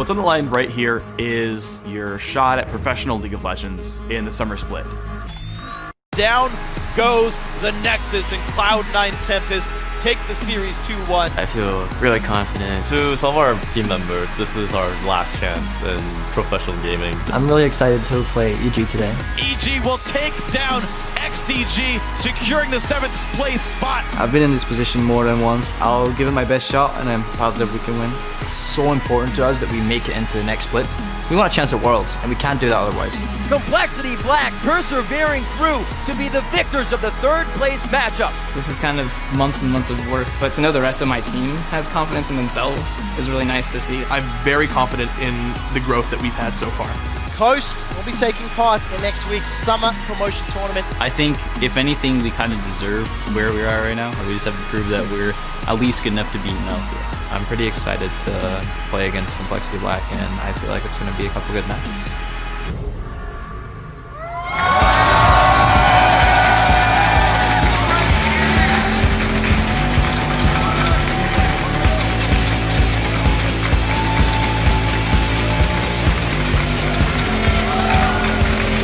what's on the line right here is your shot at professional League of Legends in the summer split. Down goes the Nexus, and Cloud9 Tempest take the series 2-1. I feel really confident. To some of our team members, this is our last chance in professional gaming. I'm really excited to play EG today. EG will take down XDG, securing the 7th place spot. I've been in this position more than once. I'll give it my best shot and I'm positive we can win. It's so important to us that we make it into the next split. We want a chance at Worlds, and we can't do that otherwise. Complexity Black persevering through to be the victors of the 3rd place matchup. This is kind of months and months of work, but to know the rest of my team has confidence in themselves is really nice to see. I'm very confident in the growth that we've had so far. Coast will be taking part in next week's summer promotion tournament. I think, if anything, we kind of deserve where we are right now. We just have to prove that we're at least good enough to beat an LCS. I'm pretty excited to play against Complexity Black, and I feel like it's going to be a couple good matches.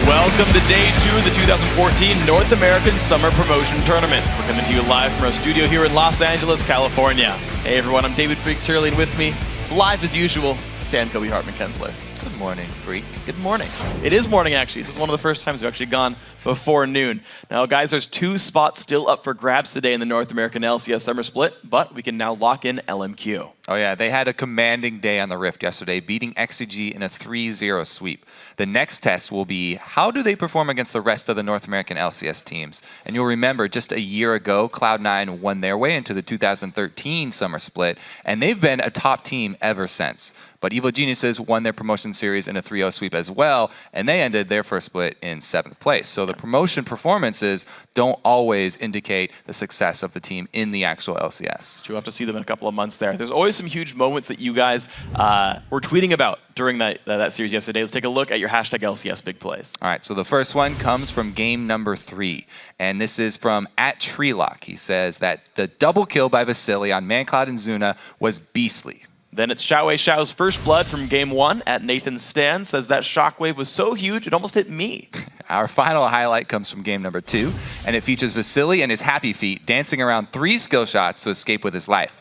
Welcome to day 2 of the 2014 North American Summer Promotion Tournament. We're coming to you live from our studio here in Los Angeles, California. Hey everyone, I'm David Freak Turley, and with me, live as usual, Sam Kobe Hartman Kensler. Good morning, Freak. Good morning. It is morning, actually. This is one of the first times we've actually gone before noon. Now, guys, there's 2 spots still up for grabs today in the North American LCS Summer Split, but we can now lock in LMQ. Oh yeah, they had a commanding day on the Rift yesterday, beating XCG in a 3-0 sweep. The next test will be, how do they perform against the rest of the North American LCS teams? And you'll remember, just a year ago, Cloud9 won their way into the 2013 Summer Split, and they've been a top team ever since. But Evil Geniuses won their promotion series in a 3-0 sweep as well, and they ended their first split in 7th place. So the promotion performances don't always indicate the success of the team in the actual LCS. We'll have to see them in a couple of months there. There's always some huge moments that you guys were tweeting about during that series yesterday. Let's take a look at your hashtag LCS big plays. All right, so the first one comes from game number 3, and this is from @Treelock. He says that the double kill by Vasily on ManCloud and Zuna was beastly. Then it's Xiaowei Xiao's first blood from game 1 @Nathan Stan, says that shockwave was so huge it almost hit me. Our final highlight comes from game number 2, and it features Vasily and his happy feet dancing around 3 skill shots to escape with his life.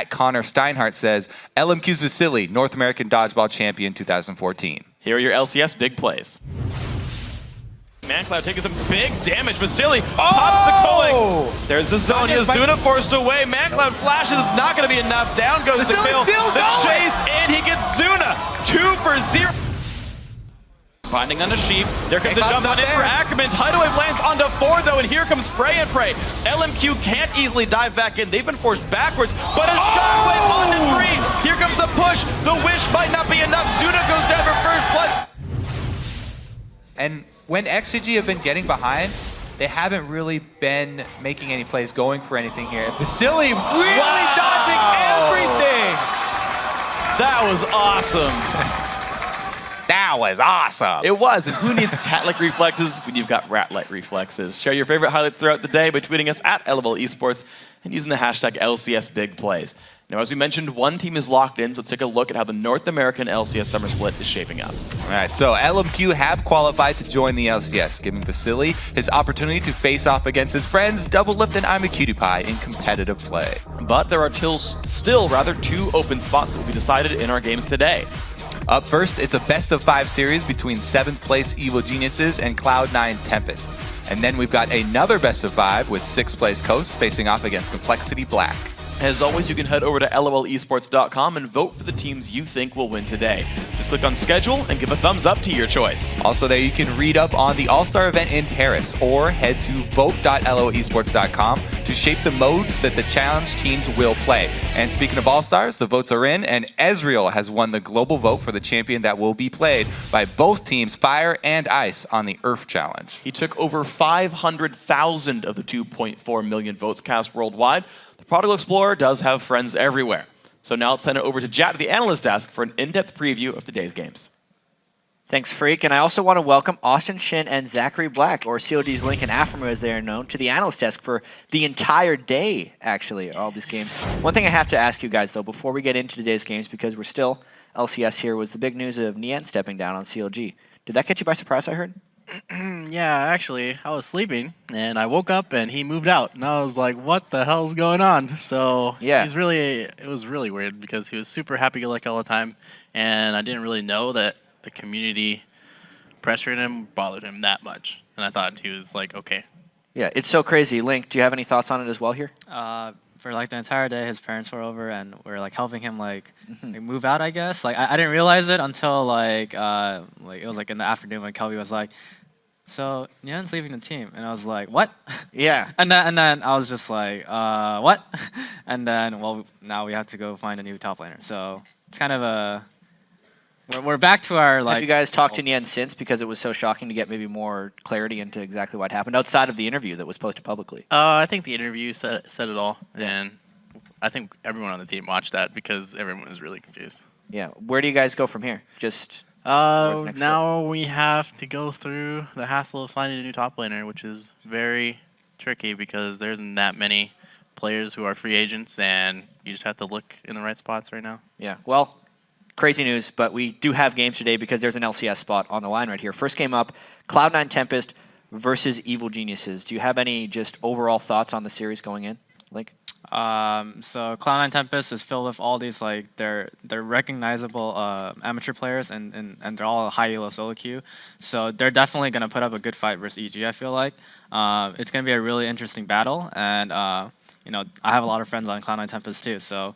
@Connor Steinhardt says, LMQ's Vasily, North American Dodgeball Champion 2014. Here are your LCS big plays. ManCloud taking some big damage. Vasily pops the culling. There's the zone. He has Zuna forced away. ManCloud flashes. It's not going to be enough. Down goes the kill. The chase, and he gets Zuna. 2 for 0. Finding on a sheep. There comes the jump on in for Ackerman. Tidal Wave lands onto 4 though, and here comes Spray and Pray. LMQ can't easily dive back in. They've been forced backwards, but a shockwave onto 3. Here comes the push. The wish might not be enough. Zuna goes down for first blood. And when XCG have been getting behind, they haven't really been making any plays, going for anything here. Vasily really dodging everything. That was awesome. That was awesome. It was, and who needs cat-like reflexes when you've got rat-like reflexes? Share your favorite highlights throughout the day by tweeting us @LOL Esports and using the hashtag LCS Big Plays. Now, as we mentioned, one team is locked in, so let's take a look at how the North American LCS Summer Split is shaping up. All right, so LMQ have qualified to join the LCS, giving Vasily his opportunity to face off against his friends Doublelift and I'm a Cutie Pie in competitive play. But there are still 2 open spots that will be decided in our games today. Up first, it's a best-of-5 series between 7th place Evil Geniuses and Cloud9 Tempest. And then we've got another best-of-5 with 6th place Coast facing off against Complexity Black. As always, you can head over to lolesports.com and vote for the teams you think will win today. Just click on schedule and give a thumbs up to your choice. Also there, you can read up on the All-Star event in Paris or head to vote.lolesports.com to shape the modes that the challenge teams will play. And speaking of All-Stars, the votes are in, and Ezreal has won the global vote for the champion that will be played by both teams, Fire and Ice, on the Earth Challenge. He took over 500,000 of the 2.4 million votes cast worldwide. The Prodigal Explorer does have friends everywhere. So now let's send it over to Jat, the analyst desk, for an in-depth preview of today's games. Thanks, Freak. And I also want to welcome Austin Shin and Zachary Black, or COD's Link and Aframo as they are known, to the analyst desk for the entire day, actually, all these games. One thing I have to ask you guys, though, before we get into today's games, because we're still LCS here was the big news of Nien stepping down on CLG. Did that catch you by surprise, I heard? Yeah, actually, I was sleeping, and I woke up, and he moved out. And I was like, what the hell's going on? So yeah, it was really weird because he was super happy-go-lucky all the time, and I didn't really know that the community pressuring him bothered him that much. And I thought he was like, okay. Yeah, it's so crazy. Link, do you have any thoughts on it as well here? For like the entire day, his parents were over and we're like helping him like move out, I guess. Like I didn't realize it until like it was like in the afternoon when Kelby was like, "So Nian's leaving the team," and I was like, "What?" Yeah. and then I was just like, "What?" And then now we have to go find a new top laner. So it's kind of a we're back to our like. Have you guys talked to Nien since, because it was so shocking to get maybe more clarity into exactly what happened outside of the interview that was posted publicly? I think the interview said it all, and I think everyone on the team watched that because everyone was really confused. Yeah. Where do you guys go from here? Just now we have to go through the hassle of finding a new top laner, which is very tricky because there isn't that many players who are free agents, and you just have to look in the right spots right now. Yeah. Well, crazy news, but we do have games today because there's an LCS spot on the line right here. First game up, Cloud9 Tempest versus Evil Geniuses. Do you have any just overall thoughts on the series going in, Link? So Cloud9 Tempest is filled with all these like they're recognizable amateur players and they're all high elo solo queue. So they're definitely gonna put up a good fight versus EG. I feel like it's gonna be a really interesting battle, and you know, I have a lot of friends on Cloud9 Tempest too. So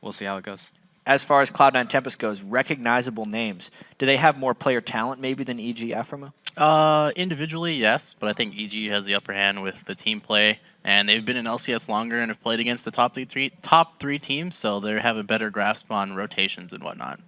we'll see how it goes. As far as Cloud9 Tempest goes, recognizable names. Do they have more player talent maybe than EG Aframo? Individually, yes, but I think EG has the upper hand with the team play, and they've been in LCS longer and have played against the top three teams, so they have a better grasp on rotations and whatnot.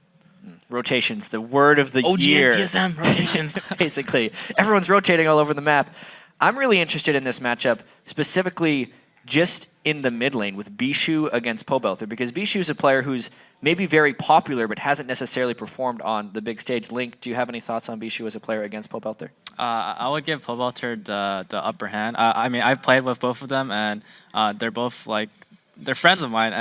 Rotations, the word of the OG year. and TSM rotations. Basically, everyone's rotating all over the map. I'm really interested in this matchup, specifically just in the mid lane with Bishu against Pobelther, because Bishu is a player who's maybe very popular but hasn't necessarily performed on the big stage. Link, do you have any thoughts on Bishu as a player against Pobelther? I would give Pobelther the upper hand. I mean, I've played with both of them, and they're both like they're friends of mine.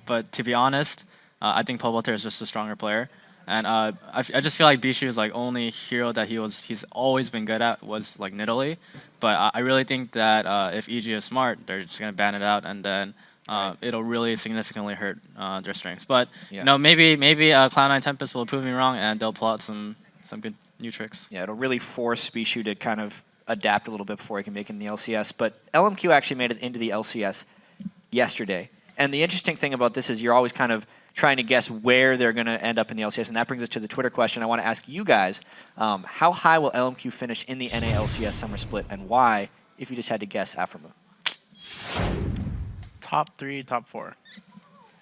But to be honest, I think Pobelther is just a stronger player. And I just feel like Bishu's like only hero that he's always been good at was like Nidalee. But I really think that if EG is smart, they're just gonna ban it out, and then it'll really significantly hurt their strengths. But you know, maybe Cloud9 Tempest will prove me wrong, and they'll pull out some good new tricks. Yeah, it'll really force Bishu to kind of adapt a little bit before he can make it in the LCS. But LMQ actually made it into the LCS yesterday. And the interesting thing about this is you're always kind of trying to guess where they're going to end up in the LCS. And that brings us to the Twitter question. I want to ask you guys, how high will LMQ finish in the NA LCS Summer Split, and why, if you just had to guess, Aframo? Top 3, top 4.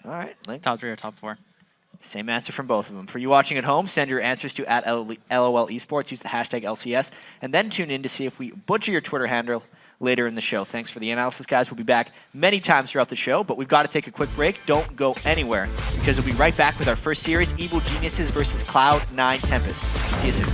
All right, Link. Top 3 or top 4. Same answer from both of them. For you watching at home, send your answers to @LOL Esports. Use the hashtag LCS, and then tune in to see if we butcher your Twitter handle later in the show. Thanks for the analysis, guys. We'll be back many times throughout the show, but we've got to take a quick break. Don't go anywhere, because we'll be right back with our first series, Evil Geniuses versus Cloud9 Tempest. See you soon.